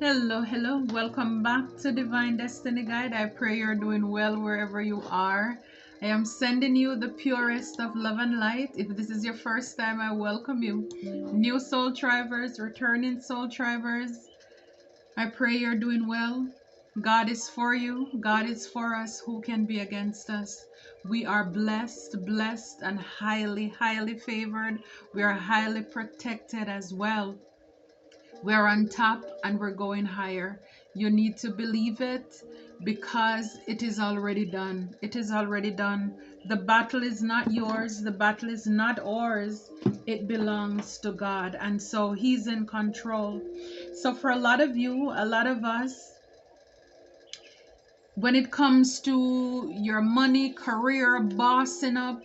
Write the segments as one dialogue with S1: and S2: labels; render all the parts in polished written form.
S1: Hello, hello. Welcome back to Divine Destiny Guide. I pray you're doing well wherever you are. I am sending you the purest of love and light. If this is your first time, I welcome you. New soul trivers, returning soul trivers, I pray you're doing well. God is for you. God is for us. Who can be against us? We are blessed, blessed, and highly, highly favored. We are highly protected as well. We're on top and we're going higher. You need to believe it because it is already done. It is already done. The battle is not yours, the battle is not ours. It belongs to God. And so He's in control. So, for a lot of you, a lot of us, when it comes to your money, career, bossing up,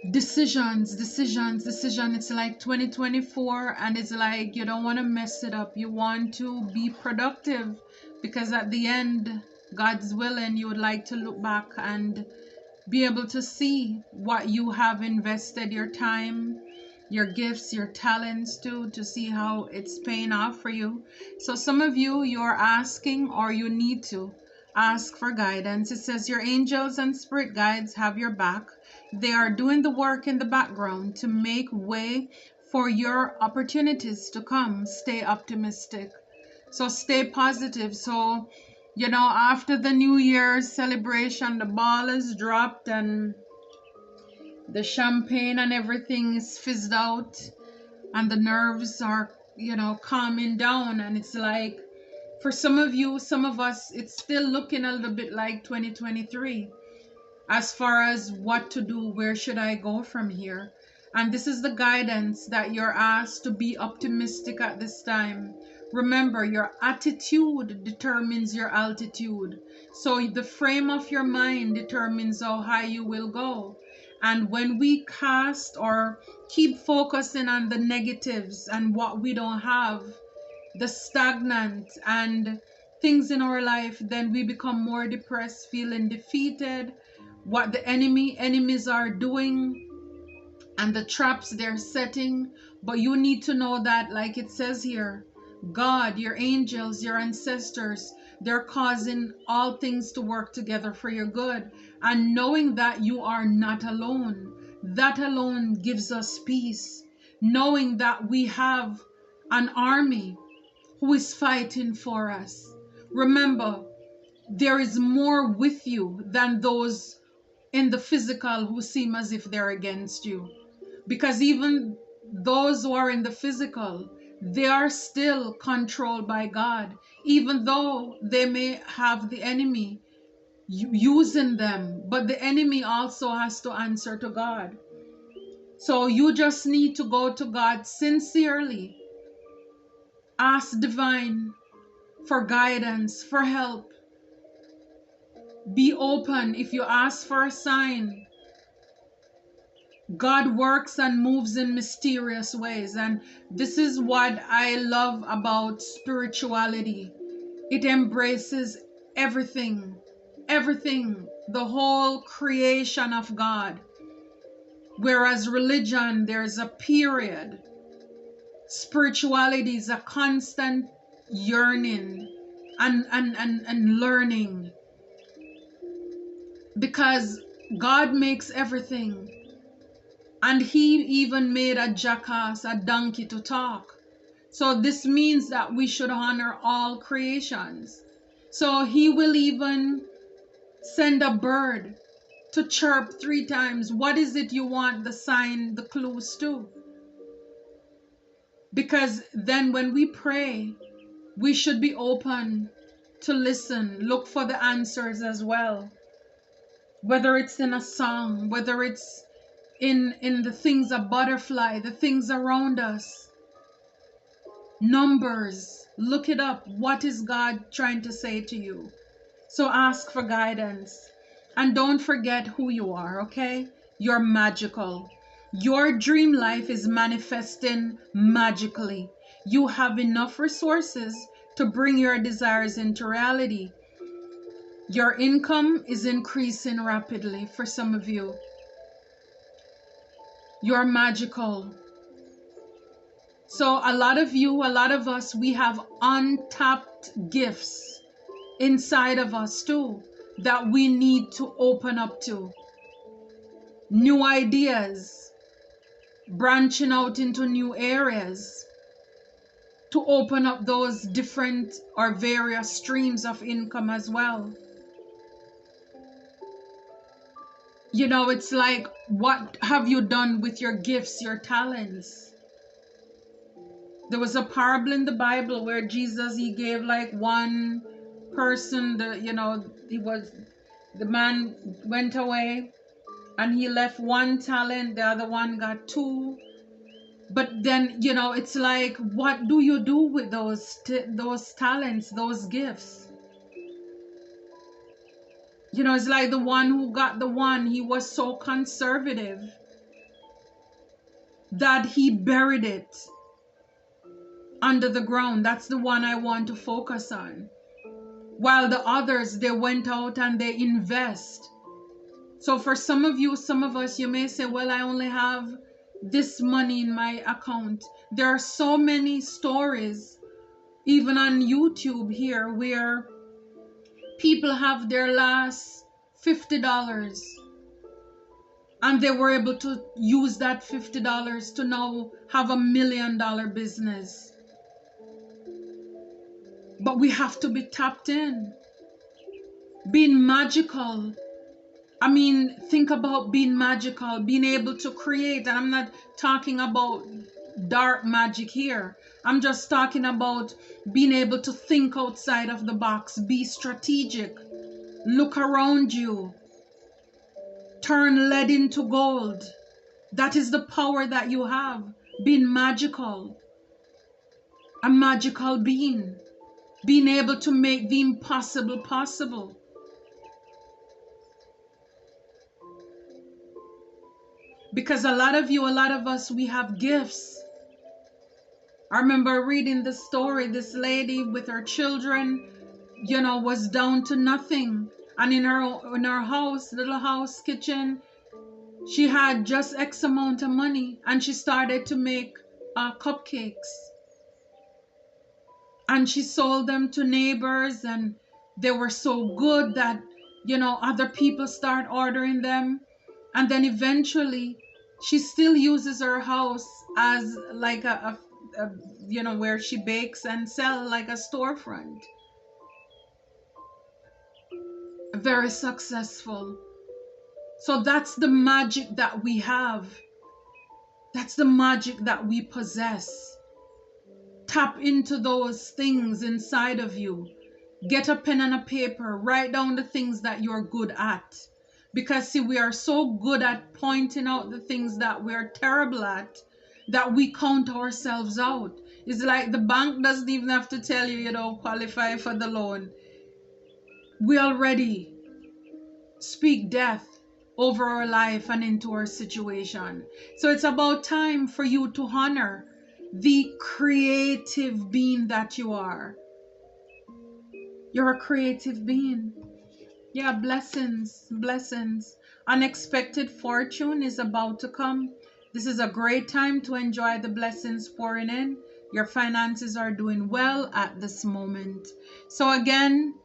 S1: decision, it's like 2024 and it's like you don't want to mess it up. You want to be productive because at the end, God's willing, you would like to look back and be able to see what you have invested your time, your gifts, your talents to see how it's paying off for you. So some of you, you're asking or you need to ask for guidance. It says your angels and spirit guides have your back. They are doing the work in the background to make way for your opportunities to come. Stay optimistic. So stay positive. So, after the New Year's celebration, the ball is dropped and the champagne and everything is fizzed out, and the nerves are, calming down. And it's like, for some of you, some of us, it's still looking a little bit like 2023 as far as what to do, where should I go from here? And this is the guidance that you're asked to be optimistic at this time. Remember, your attitude determines your altitude. So the frame of your mind determines how high you will go. And when we cast or keep focusing on the negatives and what we don't have, the stagnant and things in our life, then we become more depressed, feeling defeated, what the enemies are doing and the traps they're setting. But you need to know that, like it says here, God, your angels, your ancestors, they're causing all things to work together for your good. And knowing that you are not alone, that alone gives us peace. Knowing that we have an army who is fighting for us. Remember, there is more with you than those in the physical who seem as if they're against you. Because even those who are in the physical, they are still controlled by God, even though they may have the enemy using them, but the enemy also has to answer to God. So you just need to go to God sincerely, ask divine for guidance, for help. Be open. If you ask for a sign, God works and moves in mysterious ways. And this is what I love about spirituality. It embraces everything, everything, the whole creation of God. Whereas religion, there's a period. Spirituality is a constant yearning and learning. Because God makes everything. And He even made a jackass, a donkey to talk. So this means that we should honor all creations. So He will even send a bird to chirp 3 times. What is it you want the sign, the clues to? Because then when we pray, we should be open to listen, look for the answers as well. Whether it's in a song, whether it's in the things, a butterfly, the things around us, numbers, look it up. What is God trying to say to you? So ask for guidance. And don't forget who you are, okay? You're magical. Your dream life is manifesting magically. You have enough resources to bring your desires into reality. Your income is increasing rapidly for some of you. You're magical. So a lot of you, a lot of us, we have untapped gifts inside of us too that we need to open up to. New ideas, branching out into new areas to open up those different or various streams of income as well. You know, it's like, what have you done with your gifts, your talents? There was a parable in the Bible where Jesus, he gave like one person the man went away and he left one talent, the other one got two. But then, it's like, what do you do with those talents, those gifts? It's like the one who got the one, he was so conservative that he buried it under the ground. That's the one I want to focus on. While the others, they went out and they invest. So for some of you, some of us, you may say, well, I only have this money in my account. There are so many stories, even on YouTube here, where people have their last $50 and they were able to use that $50 to now have $1 million business. But we have to be tapped in, being magical. I mean, think about being magical, being able to create. And I'm not talking about dark magic here. I'm just talking about being able to think outside of the box, be strategic, look around you, turn lead into gold. That is the power that you have, being magical, a magical being, being able to make the impossible possible. Because a lot of you, a lot of us, we have gifts. I remember reading the story, this lady with her children, was down to nothing. And in her house, little house, kitchen, she had just X amount of money. And she started to make cupcakes. And she sold them to neighbors, and they were so good that, other people start ordering them. And then eventually she still uses her house as like a where she bakes and sell, like a storefront. Very successful. So that's the magic that we have. That's the magic that we possess. Tap into those things inside of you. Get a pen and a paper. Write down the things that you're good at. Because see, we are so good at pointing out the things that we're terrible at that we count ourselves out. It's like the bank doesn't even have to tell you you don't qualify for the loan. We already speak death over our life and into our situation. So it's about time for you to honor the creative being that you are. You're a creative being. Yeah, blessings, blessings. Unexpected fortune is about to come. This is a great time to enjoy the blessings pouring in. Your finances are doing well at this moment. So again,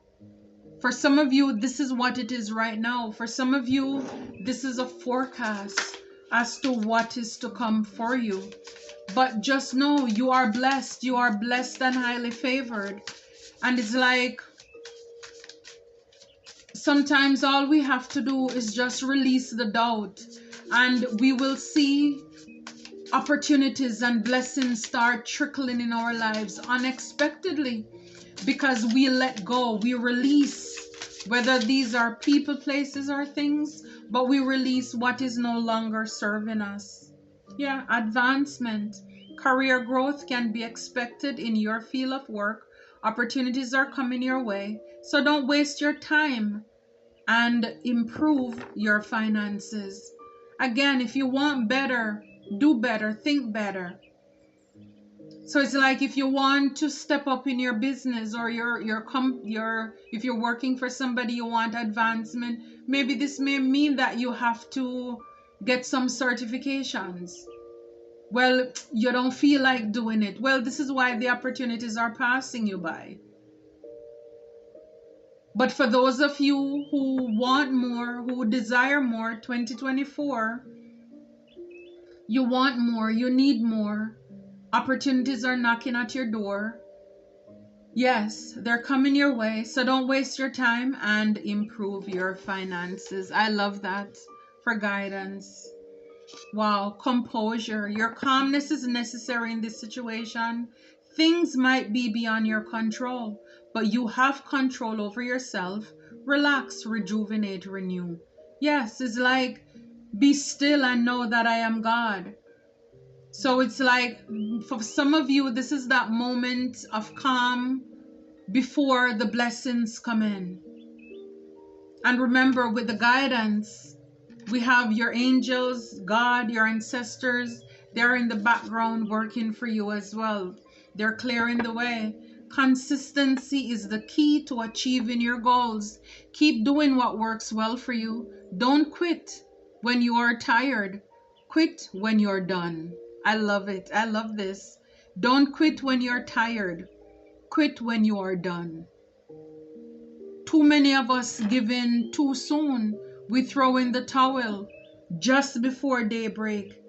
S1: for some of you, this is what it is right now. For some of you, this is a forecast as to what is to come for you. But just know you are blessed. You are blessed and highly favored. And it's like, sometimes all we have to do is just release the doubt, and we will see opportunities and blessings start trickling in our lives unexpectedly, because we let go, we release, whether these are people, places, or things, but we release what is no longer serving us. Yeah, advancement, career growth can be expected in your field of work. Opportunities are coming your way, so don't waste your time and improve your finances. Again, if you want better, do better, think better. So it's like, if you want to step up in your business, or if you're working for somebody, you want advancement, maybe this may mean that you have to get some certifications. Well, you don't feel like doing it. Well, this is why the opportunities are passing you by. But for those of you who want more, who desire more, 2024, you want more, you need more. Opportunities are knocking at your door. Yes, they're coming your way. So don't waste your time and improve your finances. I love that for guidance. Wow, composure. Your calmness is necessary in this situation. Things might be beyond your control, but you have control over yourself. Relax, rejuvenate, renew. Yes, it's like be still and know that I am God. So it's like for some of you, this is that moment of calm before the blessings come in. And remember, with the guidance, we have your angels, God, your ancestors. They're in the background working for you as well. They're clearing the way. Consistency is the key to achieving your goals. Keep doing what works well for you. Don't quit when you are tired. Quit when you're done. I love it. I love this. Don't quit when you're tired. Quit when you are done. Too many of us give in too soon. We throw in the towel just before daybreak.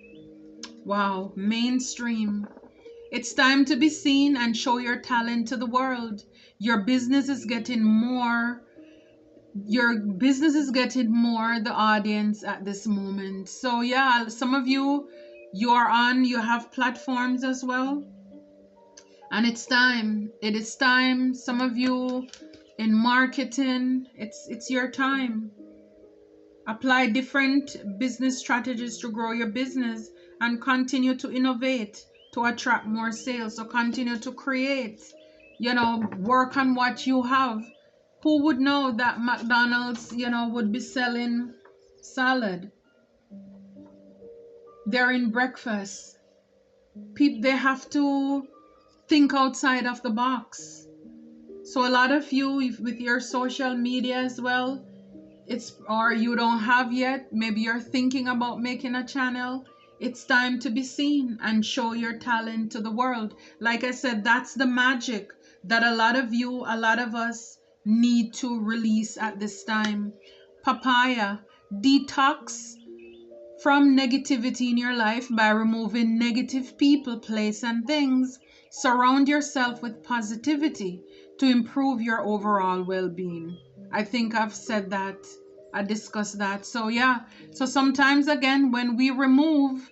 S1: Wow, mainstream. It's time to be seen and show your talent to the world. Your business is getting more. Your business is getting more the audience at this moment. So yeah, some of you, you have platforms as well. And it's time. It is time. Some of you in marketing, it's your time. Apply different business strategies to grow your business and continue to innovate to attract more sales. So continue to create, work on what you have. Who would know that McDonald's, would be selling salad? They're in breakfast. People, they have to think outside of the box. So a lot of you, with your social media as well, or you don't have yet, maybe you're thinking about making a channel. It's time to be seen and show your talent to the world. Like I said, that's the magic that a lot of us need to release at this time. Papaya, detox from negativity in your life by removing negative people, place, and things. Surround yourself with positivity to improve your overall well-being. I think I've said that. I discussed that. So yeah. So sometimes again, when we remove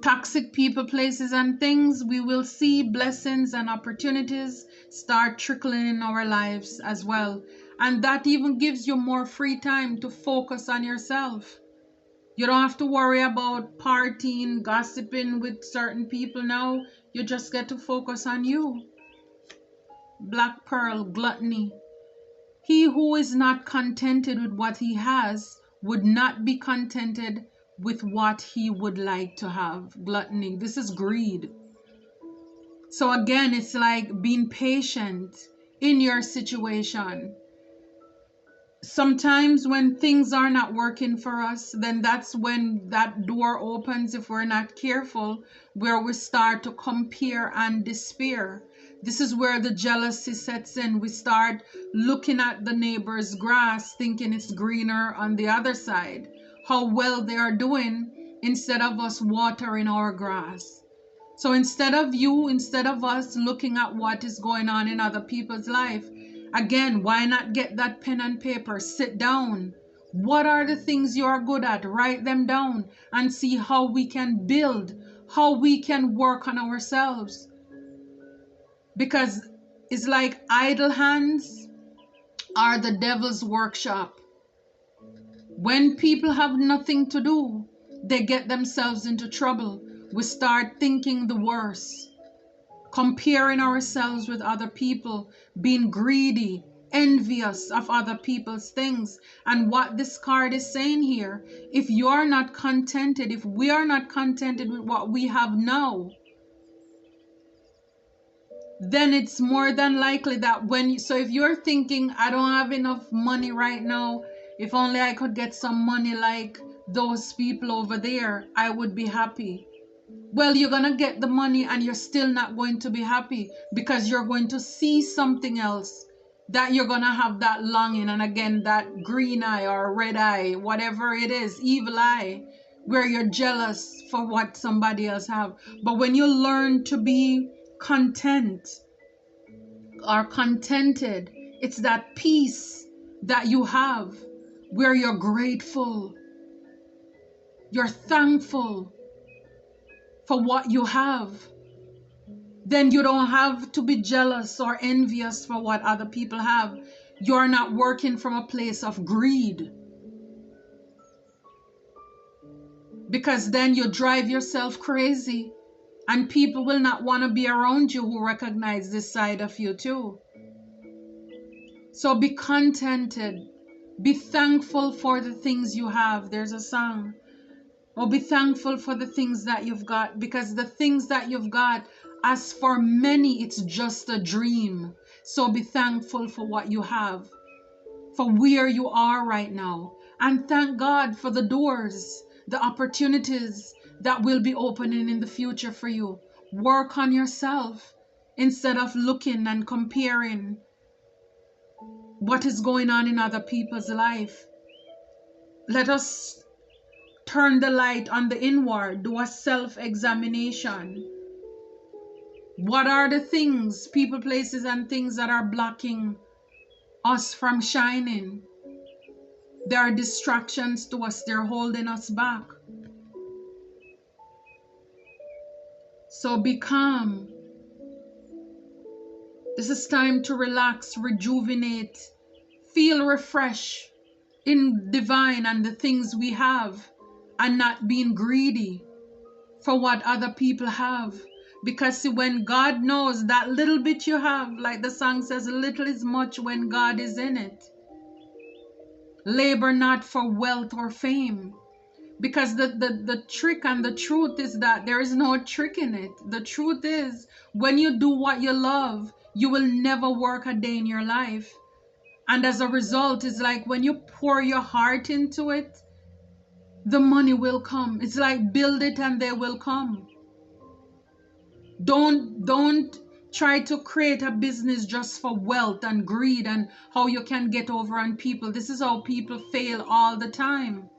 S1: toxic people, places, and things, we will see blessings and opportunities start trickling in our lives as well. And that even gives you more free time to focus on yourself. You don't have to worry about partying, gossiping with certain people now. You just get to focus on you. Black Pearl, gluttony. He who is not contented with what he has would not be contented with what he would like to have. Gluttony. This is greed. So again, it's like being patient in your situation. Sometimes when things are not working for us, then that's when that door opens, if we're not careful, where we start to compare and despair. This is where the jealousy sets in. We start looking at the neighbor's grass, thinking it's greener on the other side, how well they are doing, instead of us watering our grass. So instead of us looking at what is going on in other people's life, again, why not get that pen and paper, sit down. What are the things you are good at? Write them down and see how we can build, how we can work on ourselves. Because it's like idle hands are the devil's workshop. When people have nothing to do, they get themselves into trouble. We start thinking the worst, comparing ourselves with other people, being greedy, envious of other people's things. And what this card is saying here, if you are not contented, if we are not contented with what we have now, then it's more than likely that so if you're thinking, I don't have enough money right now, if only I could get some money like those people over there, I would be happy. Well, you're going to get the money and you're still not going to be happy because you're going to see something else that you're going to have that longing, and again, that green eye or red eye, whatever it is, evil eye, where you're jealous for what somebody else have. But when you learn to be content or contented, it's that peace that you have where you're grateful, you're thankful for what you have. Then you don't have to be jealous or envious for what other people have. You're not working from a place of greed, because then you drive yourself crazy and people will not want to be around you who recognize this side of you too. So be contented, be thankful for the things you have. There's a song, or be thankful for the things that you've got, because the things that you've got, as for many, it's just a dream. So be thankful for what you have, for where you are right now, and thank God for the doors, the opportunities that will be opening in the future for you. Work on yourself instead of looking and comparing what is going on in other people's life. Let us turn the light on the inward, do a self-examination. What are the things, people, places, and things that are blocking us from shining? There are distractions to us, they're holding us back. So be calm. This is time to relax, rejuvenate, feel refreshed in divine and the things we have, and not being greedy for what other people have. Because see, when God knows that little bit you have, like the song says, little is much when God is in it. Labor not for wealth or fame. Because the trick and the truth is that there is no trick in it. The truth is, when you do what you love, you will never work a day in your life. And as a result, it's like when you pour your heart into it, the money will come. It's like build it and they will come. Don't try to create a business just for wealth and greed and how you can get over on people. This is how people fail all the time,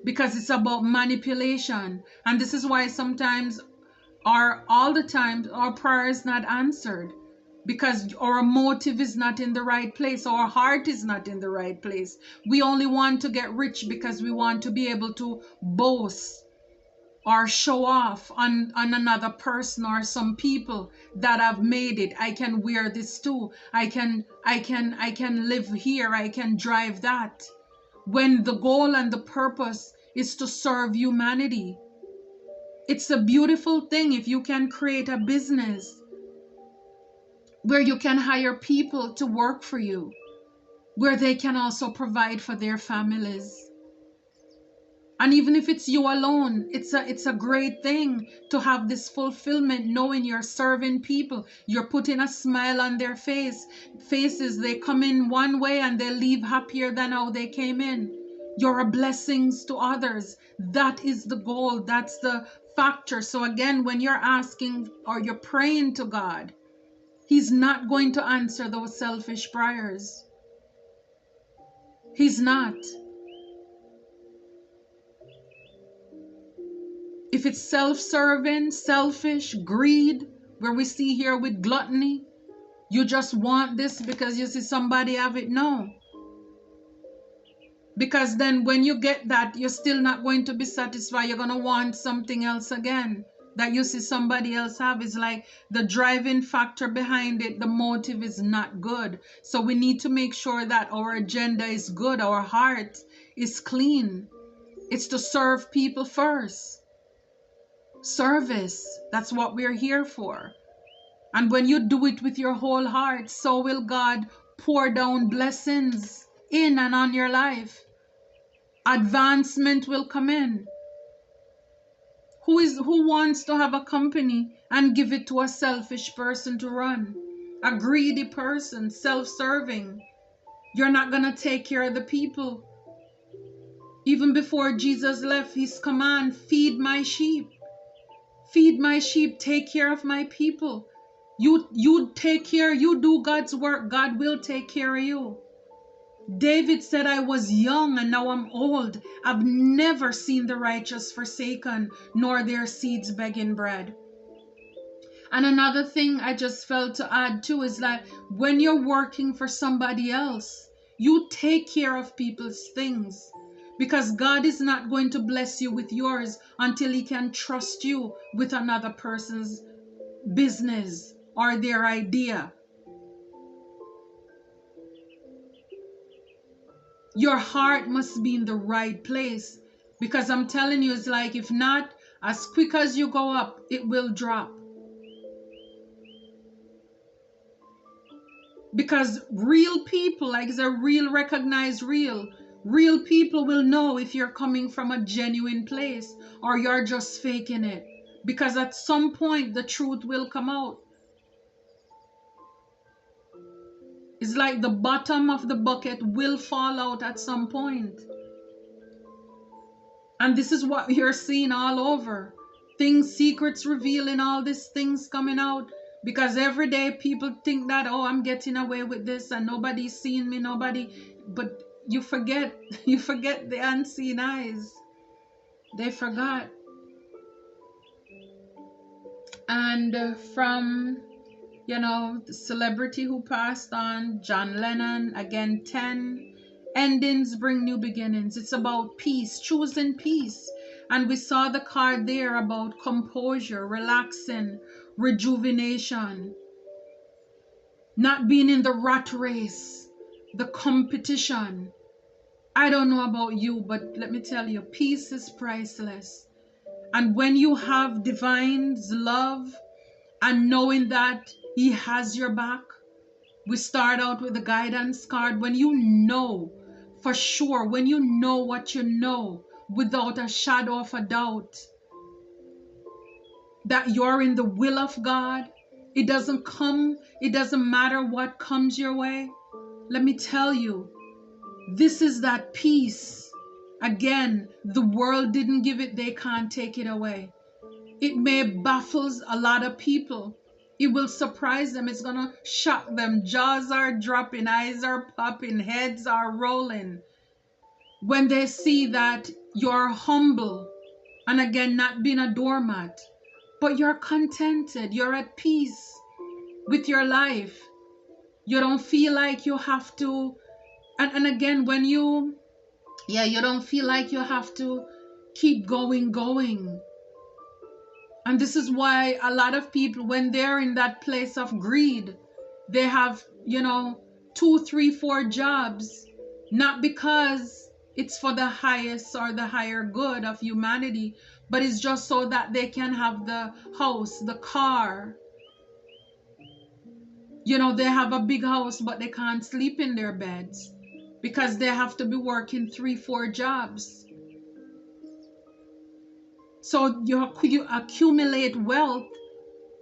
S1: because it's about manipulation. And this is why sometimes, or all the time, our prayer is not answered, because our motive is not in the right place, our heart is not in the right place. We only want to get rich because we want to be able to boast or show off on another person or some people that have made it. I can wear this too. I can live here. I can drive that. When the goal and the purpose is to serve humanity. It's a beautiful thing if you can create a business where you can hire people to work for you, where they can also provide for their families. And even if it's you alone, it's a great thing to have this fulfillment, knowing you're serving people, you're putting a smile on their faces. They come in one way and they leave happier than how they came in. You're a blessing to others. That is the goal. That's the factor. So again, when you're asking or you're praying to God, He's not going to answer those selfish prayers. He's not. If it's self-serving, selfish, greed, where we see here with gluttony, you just want this because you see somebody have it, no. Because then when you get that, you're still not going to be satisfied. You're going to want something else again that you see somebody else have. Is like the driving factor behind it, the motive is not good. So we need to make sure that our agenda is good, our heart is clean. It's to serve people first. Service, that's what we're here for. And when you do it with your whole heart, so will God pour down blessings in and on your life. Advancement will come in. Who wants to have a company and give it to a selfish person to run? A greedy person, self-serving. You're not going to take care of the people. Even before Jesus left, his command, feed my sheep. Feed my sheep, take care of my people. You take care, you do God's work, God will take care of you. David said, I was young and now I'm old. I've never seen the righteous forsaken, nor their seeds begging bread. And another thing I just felt to add too is that when you're working for somebody else, you take care of people's things. Because God is not going to bless you with yours until He can trust you with another person's business or their idea. Your heart must be in the right place, because I'm telling you, it's like, if not, as quick as you go up, it will drop. Because real people, like the real recognized real people will know if you're coming from a genuine place or you're just faking it. Because at some point the truth will come out. It's like the bottom of the bucket will fall out at some point. And this is what you're seeing all over. Things, secrets revealing, all these things coming out. Because every day people think that, oh, I'm getting away with this and nobody's seeing me, nobody. But you forget the unseen eyes. They forgot. And from, the celebrity who passed on, John Lennon, again, 10 endings bring new beginnings. It's about peace, choosing peace. And we saw the card there about composure, relaxing, rejuvenation, not being in the rat race, the competition. I don't know about you, but let me tell you, peace is priceless. And when you have divine's love and knowing that He has your back, we start out with the guidance card. When you know for sure, when you know what you know without a shadow of a doubt, that you're in the will of God, it doesn't matter what comes your way. Let me tell you, this is that peace. Again, the world didn't give it, they can't take it away. It may baffles a lot of people. It will surprise them. It's going to shock them. Jaws are dropping, eyes are popping, heads are rolling. When they see that you're humble, and again, not being a doormat, but you're contented, you're at peace with your life. You don't feel like you have to, and again, when you don't feel like you have to keep going. And this is why a lot of people, when they're in that place of greed, they have, 2, 3, 4 jobs, not because it's for the highest or the higher good of humanity, but it's just so that they can have the house, the car. They have a big house, but they can't sleep in their beds because they have to be working 3, 4 jobs. So you accumulate wealth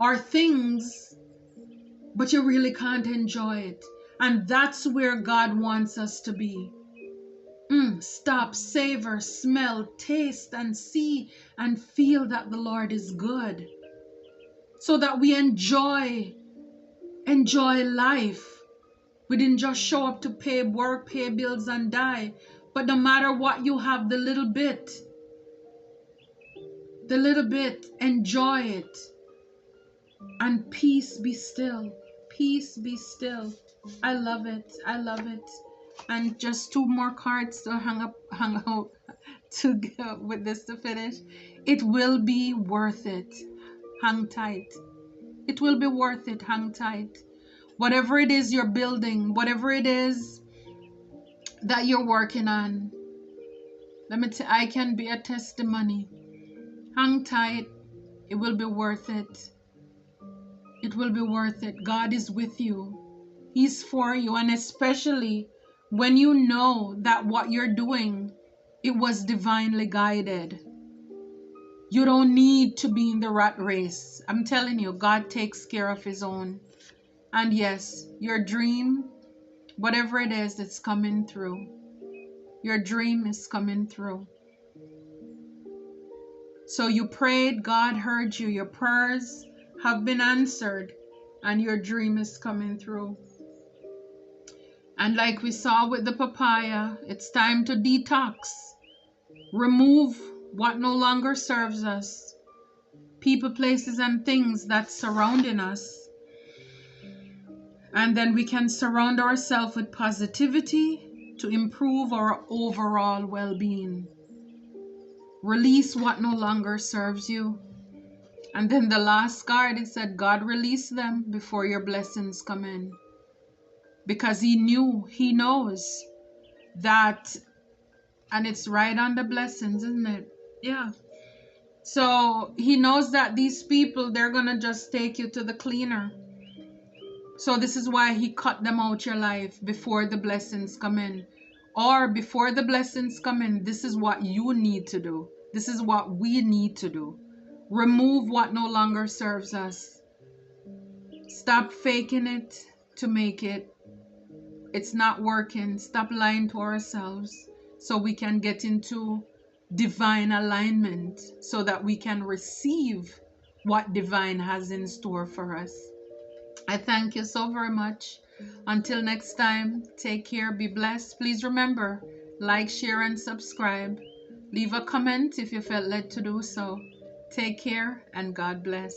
S1: or things, but you really can't enjoy it. And that's where God wants us to be. Stop, savor, smell, taste, and see and feel that the Lord is good, so that we enjoy life. We didn't just show up to pay bills, and die. But no matter what you have, the little bit, enjoy it. And peace be still. Peace be still. I love it. And just 2 more cards to hang out to go with this to finish. It will be worth it. Hang tight. It will be worth it. Hang tight. Whatever it is you're building, whatever it is that you're working on, I can be a testimony. Hang tight. It will be worth it. It will be worth it. God is with you. He's for you. And especially when you know that what you're doing, it was divinely guided. You don't need to be in the rat race. I'm telling you, God takes care of His own. And yes, your dream, whatever it is, it's coming through. Your dream is coming through. So you prayed, God heard you, your prayers have been answered, and your dream is coming through. And like we saw with the papaya, it's time to detox. Remove what no longer serves us. People, places, and things that's surrounding us. And then we can surround ourselves with positivity to improve our overall well-being. Release what no longer serves you. And then the last card, it said, God release them before your blessings come in. Because he knows that, and it's right on the blessings, isn't it? Yeah. So he knows that these people, they're going to just take you to the cleaner. So this is why he cut them out your life before the blessings come in. Or before the blessings come in, this is what you need to do. This is what we need to do. Remove what no longer serves us. Stop faking it to make it. It's not working. Stop lying to ourselves so we can get into divine alignment so that we can receive what divine has in store for us. I thank you so very much. Until next time, take care, be blessed. Please remember, like, share, and subscribe. Leave a comment if you felt led to do so. Take care and God bless.